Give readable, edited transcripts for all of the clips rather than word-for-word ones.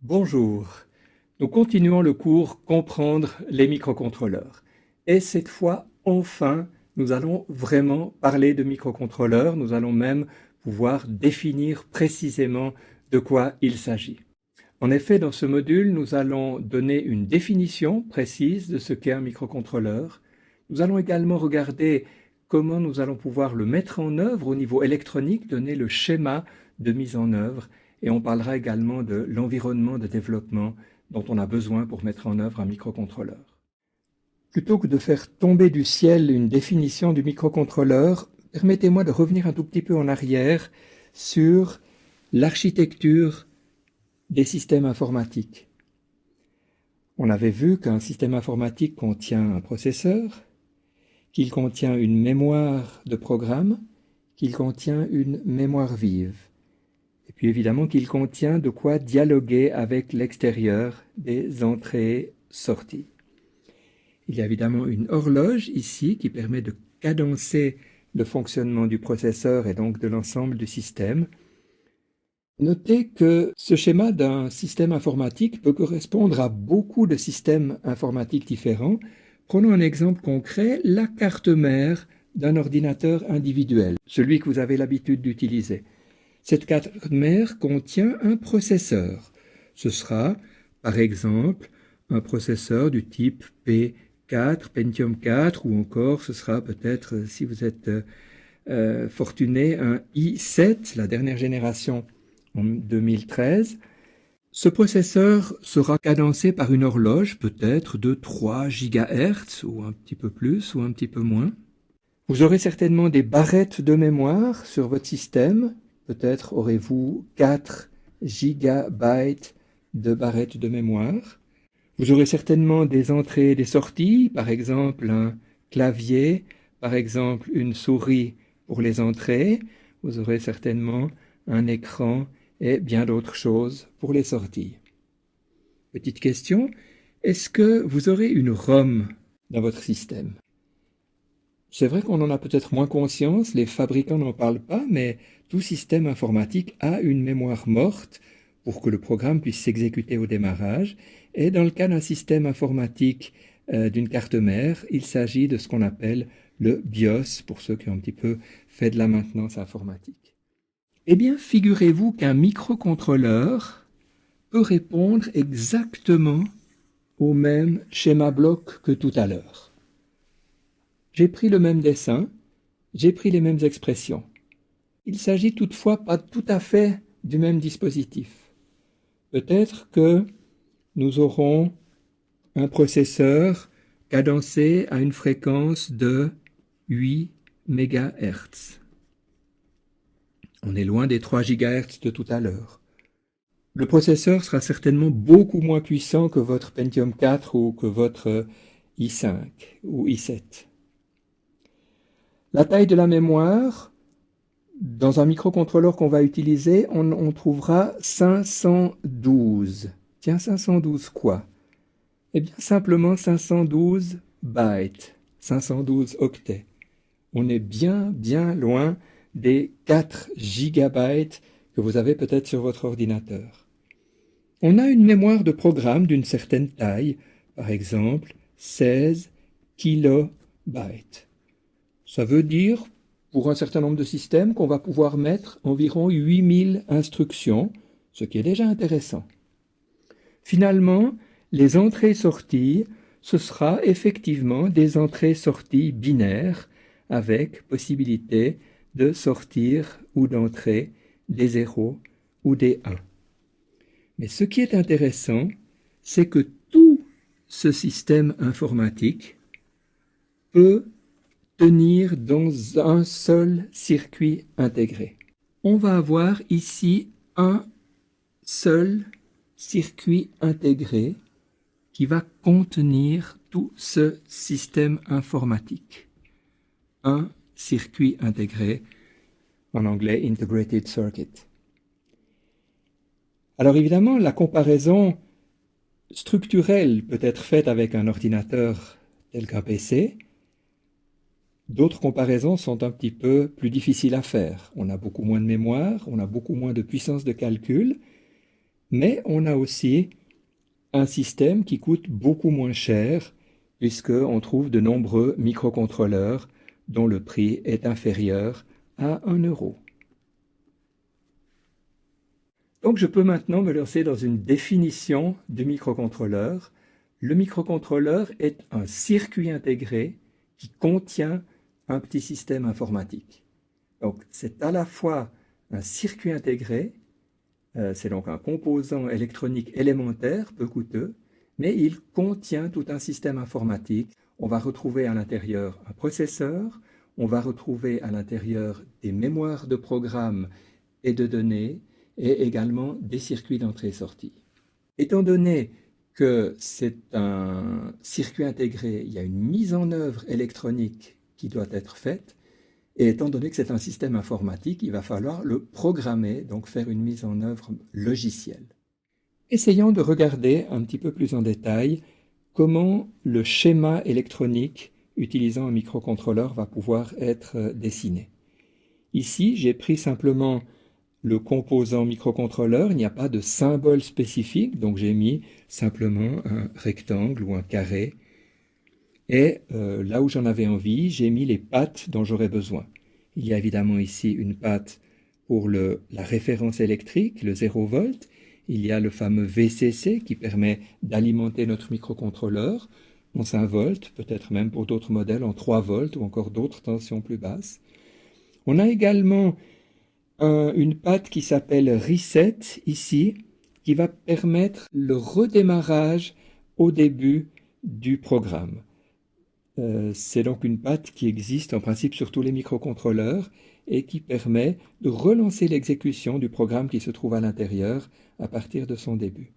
Bonjour, nous continuons le cours Comprendre les microcontrôleurs. Et cette fois, enfin, nous allons vraiment parler de microcontrôleurs, nous allons même pouvoir définir précisément de quoi il s'agit. En effet, dans ce module, nous allons donner une définition précise de ce qu'est un microcontrôleur. Nous allons également regarder comment nous allons pouvoir le mettre en œuvre au niveau électronique, donner le schéma de mise en œuvre, et on parlera également de l'environnement de développement dont on a besoin pour mettre en œuvre un microcontrôleur. Plutôt que de faire tomber du ciel une définition du microcontrôleur, permettez-moi de revenir un tout petit peu en arrière sur l'architecture des systèmes informatiques. On avait vu qu'un système informatique contient un processeur, qu'il contient une mémoire de programme, qu'il contient une mémoire vive. Et puis évidemment qu'il contient de quoi dialoguer avec l'extérieur, des entrées-sorties. Il y a évidemment une horloge ici qui permet de cadencer le fonctionnement du processeur et donc de l'ensemble du système. Notez que ce schéma d'un système informatique peut correspondre à beaucoup de systèmes informatiques différents. Prenons un exemple concret, la carte mère d'un ordinateur individuel, celui que vous avez l'habitude d'utiliser. Cette carte mère contient un processeur. Ce sera, par exemple, un processeur du type P4, Pentium 4, ou encore ce sera peut-être, si vous êtes fortuné, un i7, la dernière génération en 2013. Ce processeur sera cadencé par une horloge peut-être de 3 GHz, ou un petit peu plus, ou un petit peu moins. Vous aurez certainement des barrettes de mémoire sur votre système. Peut-être aurez-vous 4 gigabytes de barrettes de mémoire. Vous aurez certainement des entrées et des sorties, par exemple un clavier, par exemple une souris pour les entrées. Vous aurez certainement un écran et bien d'autres choses pour les sorties. Petite question, est-ce que vous aurez une ROM dans votre système? C'est vrai qu'on en a peut-être moins conscience, les fabricants n'en parlent pas, mais tout système informatique a une mémoire morte pour que le programme puisse s'exécuter au démarrage. Et dans le cas d'un système informatique d'une carte mère, il s'agit de ce qu'on appelle le BIOS, pour ceux qui ont un petit peu fait de la maintenance informatique. Eh bien, figurez-vous qu'un microcontrôleur peut répondre exactement au même schéma bloc que tout à l'heure. J'ai pris le même dessin, j'ai pris les mêmes expressions. Il s'agit toutefois pas tout à fait du même dispositif. Peut-être que nous aurons un processeur cadencé à une fréquence de 8 MHz. On est loin des 3 GHz de tout à l'heure. Le processeur sera certainement beaucoup moins puissant que votre Pentium 4 ou que votre i5 ou i7. La taille de la mémoire, dans un microcontrôleur qu'on va utiliser, on trouvera 512. Tiens, 512 quoi? Eh bien, simplement 512 bytes, 512 octets. On est bien loin des 4 gigabytes que vous avez peut-être sur votre ordinateur. On a une mémoire de programme d'une certaine taille, par exemple 16 kilobytes. Ça veut dire, pour un certain nombre de systèmes, qu'on va pouvoir mettre environ 8000 instructions, ce qui est déjà intéressant. Finalement, les entrées-sorties, ce sera effectivement des entrées-sorties binaires avec possibilité de sortir ou d'entrer des 0 ou des 1. Mais ce qui est intéressant, c'est que tout ce système informatique peut tenir dans un seul circuit intégré. On va avoir ici un seul circuit intégré qui va contenir tout ce système informatique. Un circuit intégré, en anglais Integrated Circuit. Alors évidemment, la comparaison structurelle peut être faite avec un ordinateur tel qu'un PC. D'autres comparaisons sont un petit peu plus difficiles à faire. On a beaucoup moins de mémoire, on a beaucoup moins de puissance de calcul, Mais on a aussi un système qui coûte beaucoup moins cher puisqu'on trouve de nombreux microcontrôleurs dont le prix est inférieur à 1 euro. Donc je peux maintenant me lancer dans une définition du microcontrôleur. Le microcontrôleur est un circuit intégré qui contient un petit système informatique. Donc c'est à la fois un circuit intégré, c'est donc un composant électronique élémentaire, peu coûteux, mais il contient tout un système informatique. On va retrouver à l'intérieur un processeur, on va retrouver à l'intérieur des mémoires de programmes et de données, et également des circuits d'entrée-sortie. Étant donné que c'est un circuit intégré, il y a une mise en œuvre électronique qui doit être faite, et étant donné que c'est un système informatique, il va falloir le programmer, donc faire une mise en œuvre logicielle. Essayons de regarder un petit peu plus en détail comment le schéma électronique utilisant un microcontrôleur va pouvoir être dessiné. Ici, j'ai pris simplement le composant microcontrôleur, il n'y a pas de symbole spécifique, donc j'ai mis simplement un rectangle ou un carré. Et là où j'en avais envie, j'ai mis les pattes dont j'aurais besoin. Il y a évidemment ici une patte pour la référence électrique, le 0 volt. Il y a le fameux VCC qui permet d'alimenter notre microcontrôleur en 5 volts, peut-être même pour d'autres modèles en 3 volts ou encore d'autres tensions plus basses. On a également une patte qui s'appelle Reset ici, qui va permettre le redémarrage au début du programme. C'est donc une patte qui existe en principe sur tous les microcontrôleurs et qui permet de relancer l'exécution du programme qui se trouve à l'intérieur à partir de son début.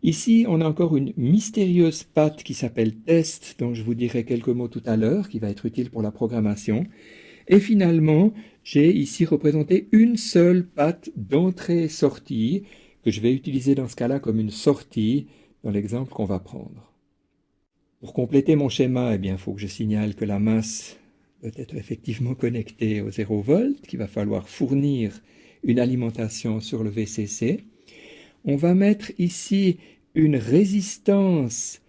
Ici, on a encore une mystérieuse patte qui s'appelle test, dont je vous dirai quelques mots tout à l'heure, qui va être utile pour la programmation. Et finalement, j'ai ici représenté une seule patte d'entrée et sortie que je vais utiliser dans ce cas-là comme une sortie dans l'exemple qu'on va prendre. Pour compléter mon schéma, eh bien, il faut que je signale que la masse peut être effectivement connectée au 0 volt, qu'il va falloir fournir une alimentation sur le VCC. On va mettre ici une résistance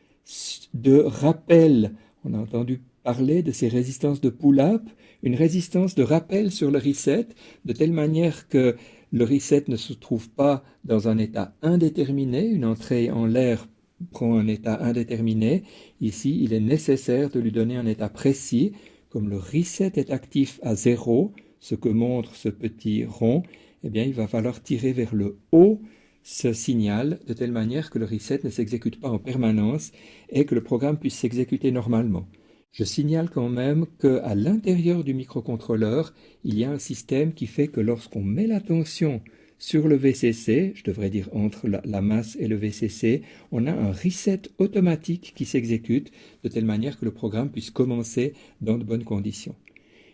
de rappel. On a entendu parler de ces résistances de pull-up, une résistance de rappel sur le reset, de telle manière que le reset ne se trouve pas dans un état indéterminé, une entrée en l'air prend un état indéterminé. Ici, il est nécessaire de lui donner un état précis. Comme le reset est actif à 0, ce que montre ce petit rond, eh bien, il va falloir tirer vers le haut ce signal de telle manière que le reset ne s'exécute pas en permanence et que le programme puisse s'exécuter normalement. Je signale quand même qu'à l'intérieur du microcontrôleur, il y a un système qui fait que lorsqu'on met la tension sur le VCC, je devrais dire entre la masse et le VCC, on a un reset automatique qui s'exécute de telle manière que le programme puisse commencer dans de bonnes conditions.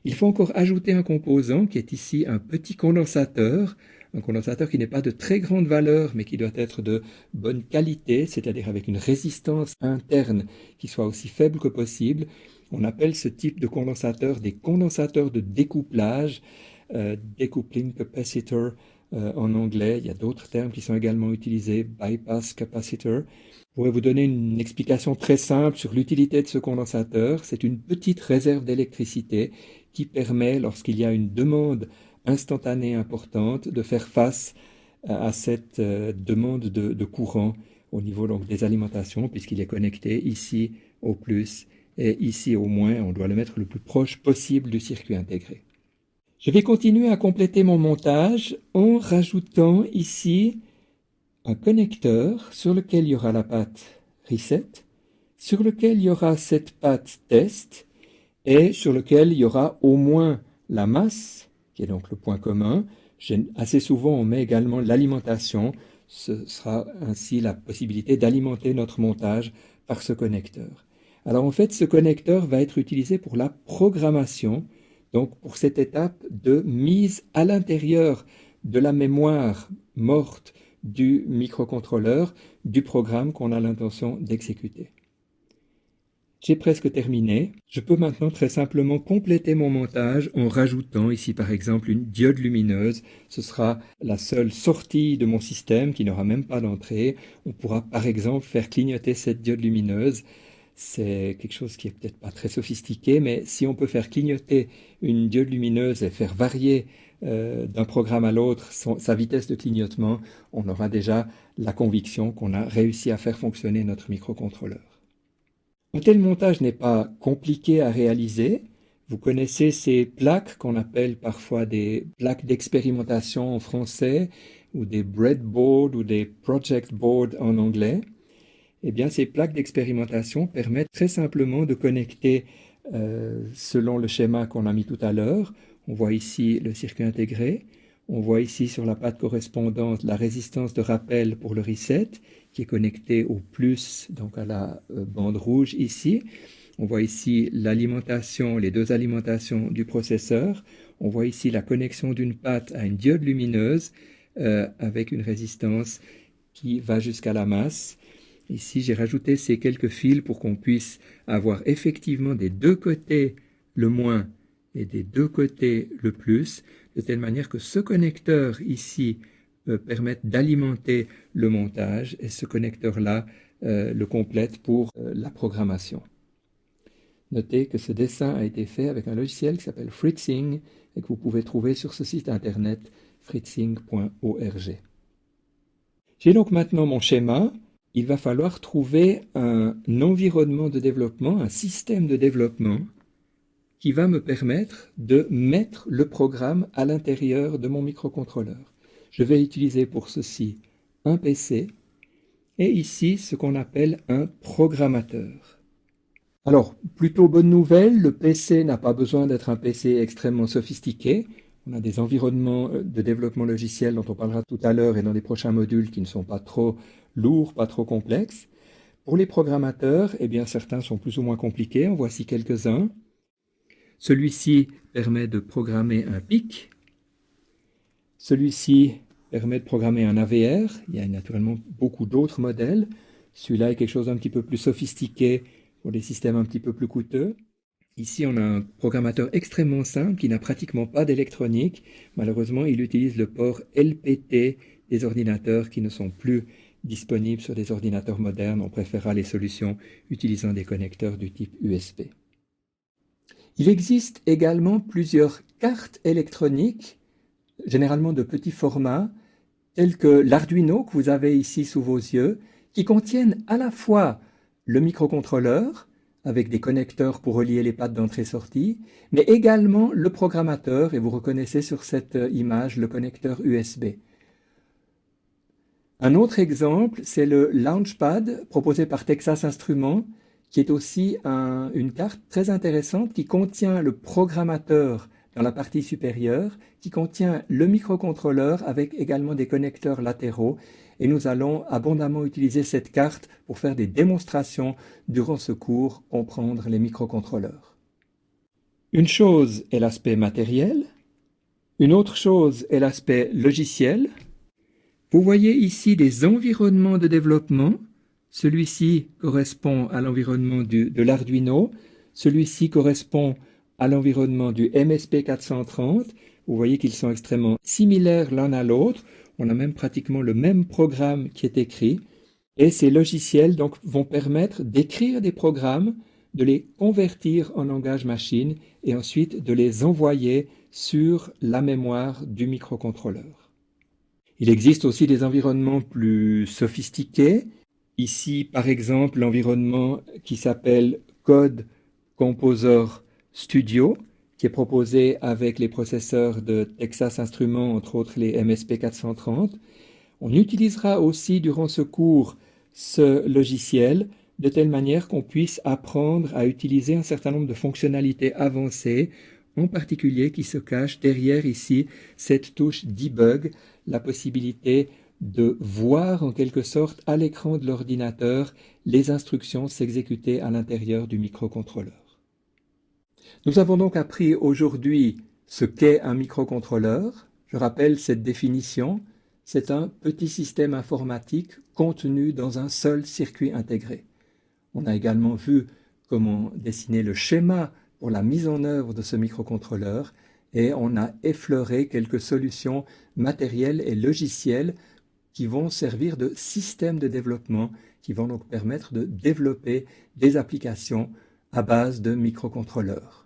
Il faut encore ajouter un composant qui est ici un petit condensateur, un condensateur qui n'est pas de très grande valeur mais qui doit être de bonne qualité, c'est-à-dire avec une résistance interne qui soit aussi faible que possible. On appelle ce type de condensateur des condensateurs de découplage, decoupling capacitor en anglais. Il y a d'autres termes qui sont également utilisés, bypass capacitor. Je pourrais vous donner une explication très simple sur l'utilité de ce condensateur. C'est une petite réserve d'électricité qui permet, lorsqu'il y a une demande instantanée importante, de faire face à cette demande de courant au niveau donc, des alimentations, puisqu'il est connecté ici au plus et ici au moins. On doit le mettre le plus proche possible du circuit intégré. Je vais continuer à compléter mon montage en rajoutant ici un connecteur sur lequel il y aura la patte Reset, sur lequel il y aura cette patte Test et sur lequel il y aura au moins la masse, qui est donc le point commun. Assez souvent, on met également l'alimentation. Ce sera ainsi la possibilité d'alimenter notre montage par ce connecteur. Alors en fait, ce connecteur va être utilisé pour la programmation, donc pour cette étape de mise à l'intérieur de la mémoire morte du microcontrôleur, du programme qu'on a l'intention d'exécuter. J'ai presque terminé. Je peux maintenant très simplement compléter mon montage en rajoutant ici par exemple une diode lumineuse. Ce sera la seule sortie de mon système qui n'aura même pas d'entrée. On pourra par exemple faire clignoter cette diode lumineuse. C'est quelque chose qui est peut-être pas très sophistiqué, mais si on peut faire clignoter une diode lumineuse et faire varier d'un programme à l'autre sa vitesse de clignotement, on aura déjà la conviction qu'on a réussi à faire fonctionner notre microcontrôleur. Un tel montage n'est pas compliqué à réaliser. Vous connaissez ces plaques qu'on appelle parfois des plaques d'expérimentation en français, ou des breadboards ou des project boards en anglais. Eh bien, ces plaques d'expérimentation permettent très simplement de connecter selon le schéma qu'on a mis tout à l'heure. On voit ici le circuit intégré. On voit ici sur la patte correspondante la résistance de rappel pour le reset qui est connectée au plus, donc à la bande rouge ici. On voit ici l'alimentation, les deux alimentations du processeur. On voit ici la connexion d'une patte à une diode lumineuse avec une résistance qui va jusqu'à la masse. Ici, j'ai rajouté ces quelques fils pour qu'on puisse avoir effectivement des deux côtés le moins et des deux côtés le plus, de telle manière que ce connecteur ici permette d'alimenter le montage et ce connecteur-là le complète pour la programmation. Notez que ce dessin a été fait avec un logiciel qui s'appelle Fritzing et que vous pouvez trouver sur ce site internet fritzing.org. J'ai donc maintenant mon schéma. Il va falloir trouver un environnement de développement, un système de développement qui va me permettre de mettre le programme à l'intérieur de mon microcontrôleur. Je vais utiliser pour ceci un PC et ici ce qu'on appelle un programmateur. Alors, plutôt bonne nouvelle, le PC n'a pas besoin d'être un PC extrêmement sophistiqué. On a des environnements de développement logiciel dont on parlera tout à l'heure et dans les prochains modules qui ne sont pas trop lourds, pas trop complexes. Pour les programmateurs, eh bien, certains sont plus ou moins compliqués. En voici quelques-uns. Celui-ci permet de programmer un PIC. Celui-ci permet de programmer un AVR. Il y a naturellement beaucoup d'autres modèles. Celui-là est quelque chose d'un petit peu plus sophistiqué pour des systèmes un petit peu plus coûteux. Ici, on a un programmateur extrêmement simple qui n'a pratiquement pas d'électronique. Malheureusement, il utilise le port LPT des ordinateurs qui ne sont plus disponibles sur des ordinateurs modernes. On préférera les solutions utilisant des connecteurs du type USB. Il existe également plusieurs cartes électroniques, généralement de petit format, telles que l'Arduino que vous avez ici sous vos yeux, qui contiennent à la fois le microcontrôleur, avec des connecteurs pour relier les pattes d'entrée-sortie, mais également le programmateur, et vous reconnaissez sur cette image le connecteur USB. Un autre exemple, c'est le Launchpad proposé par Texas Instruments, qui est aussi une carte très intéressante qui contient le programmateur dans la partie supérieure, qui contient le microcontrôleur avec également des connecteurs latéraux. Et nous allons abondamment utiliser cette carte pour faire des démonstrations durant ce cours, comprendre les microcontrôleurs. Une chose est l'aspect matériel, une autre chose est l'aspect logiciel. Vous voyez ici des environnements de développement. Celui-ci correspond à l'environnement de l'Arduino, celui-ci correspond à l'environnement du MSP430. Vous voyez qu'ils sont extrêmement similaires l'un à l'autre. On a même pratiquement le même programme qui est écrit. Et ces logiciels donc vont permettre d'écrire des programmes, de les convertir en langage machine et ensuite de les envoyer sur la mémoire du microcontrôleur. Il existe aussi des environnements plus sophistiqués. Ici, par exemple, l'environnement qui s'appelle Code Composer Studio, qui est proposé avec les processeurs de Texas Instruments, entre autres les MSP430. On utilisera aussi durant ce cours ce logiciel de telle manière qu'on puisse apprendre à utiliser un certain nombre de fonctionnalités avancées, en particulier qui se cachent derrière ici cette touche debug, la possibilité de voir en quelque sorte à l'écran de l'ordinateur les instructions s'exécuter à l'intérieur du microcontrôleur. Nous avons donc appris aujourd'hui ce qu'est un microcontrôleur. Je rappelle cette définition. C'est un petit système informatique contenu dans un seul circuit intégré. On a également vu comment dessiner le schéma pour la mise en œuvre de ce microcontrôleur et on a effleuré quelques solutions matérielles et logicielles qui vont servir de système de développement, qui vont donc permettre de développer des applications à base de microcontrôleurs.